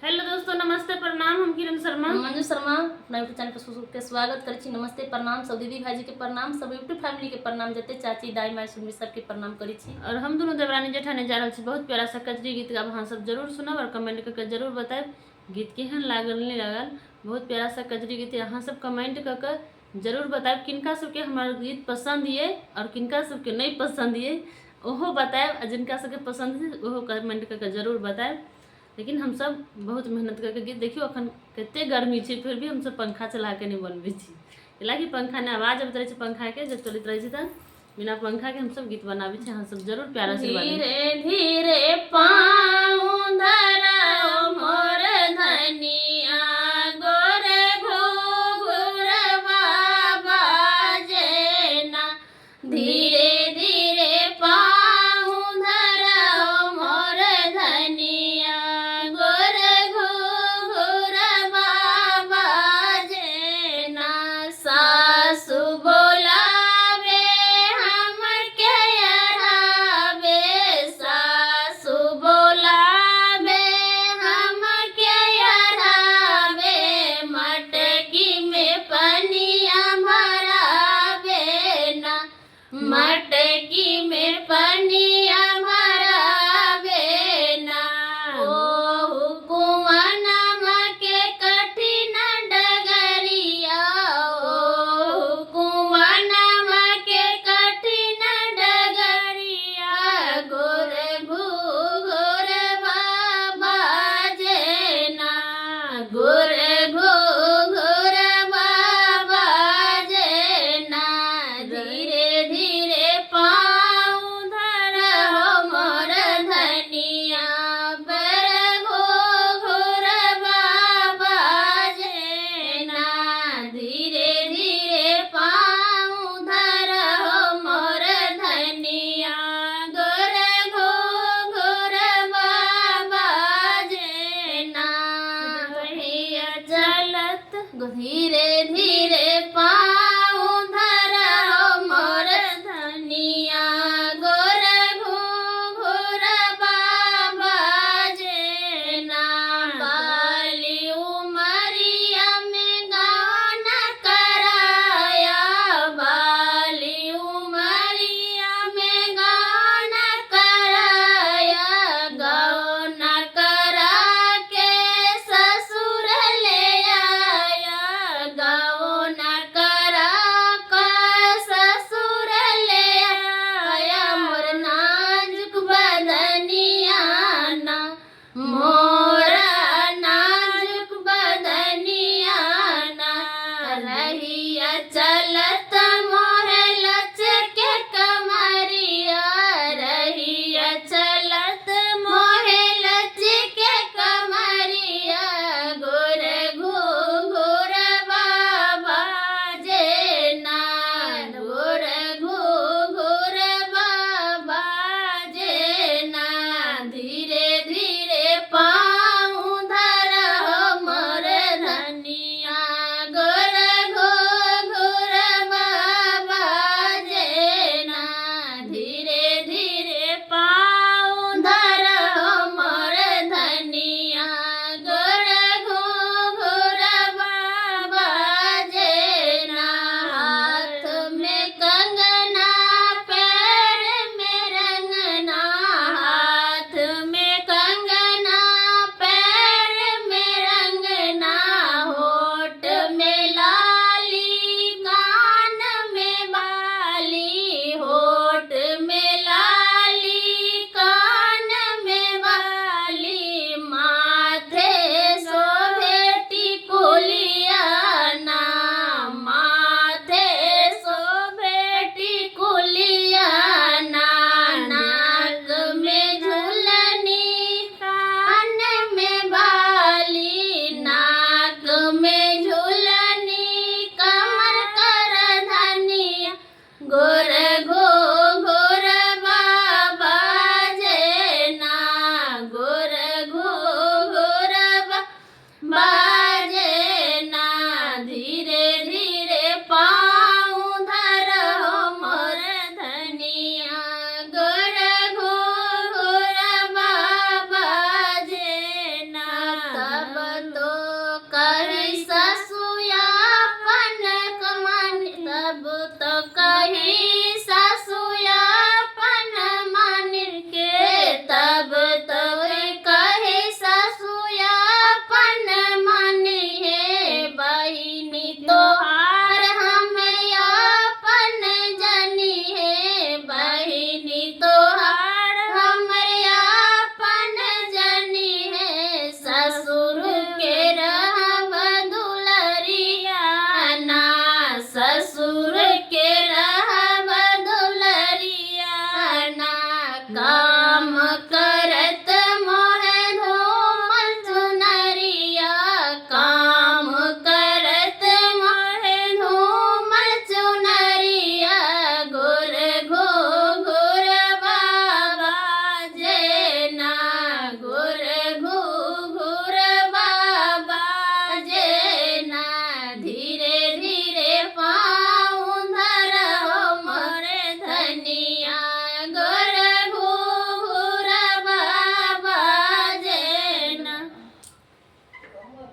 Hello दोस्तों, नमस्ते प्रणाम। हम किरण शर्मा मंजू शर्मा अपना यूट्यूब चैनल पर के स्वागत करै छी। नमस्ते प्रणाम सब दीदी भाईजी के प्रणाम, सब यूट्यूब फैमिली के प्रणाम, जते चाची दाई माई सुनमी सबके प्रणाम करै छी। और हम दोनों देवरानी जेठानी जा रहल छी बहुत प्यारा सा कजरी गीत अब अहाँ सब जरूर सुनब और कमेंट करके जरूर बताएब गीत केहन लागल नहीं लागल। बहुत प्यारा सा कजरी गीत अहाँ सब कमेंट करके जरूर बताएब किनका सबके हमार गीत पसंद ये और किनका सबके नहीं पसंद ये ओहो बताएब, और जिनका सबके पसंद है ओहो कमेंट करके जरूर बताएब। लेकिन हम सब बहुत मेहनत करके गीत देखियो अखन कते गर्मी छै फिर भी हम सब पंखा चला के नहीं बनबै छी, कैलाकि पंखा ने आवाज अबैत रहे छै पंखा के जब चलैत रहे छै त बिना पंखा के हम सब गीत बनाबै छी। अहाँ सब जरूर प्यारा से धीरे धीरे पाँव धरौ मोर धनिया गोरे घुघुरवा बाजेना, धीरे धीरे पाँव धरौ मोर धनिया गोरे घुघुरवा बाजेना। सासु बोलावे हमके अरावे, सासु बोलावे हमके अरावे, मटकी में पनिया भरावे ना, मटकी में पनिया भरावे ना। ओ कुआनमा के कठिन डगरिया, ओ कुआनमा के कठिन डगरिया, गोरे घुघुरवा बाजेना, गोरे घुघुरवा बाजेना। धीरे धीरे पाँव धरौ मोर धनिया बर घुघुरवा बाजेना, धीरे धीरे पाँव धरौ मोर धनिया गोरे घुघुरवा बाजेना। कहिया चलत धीरे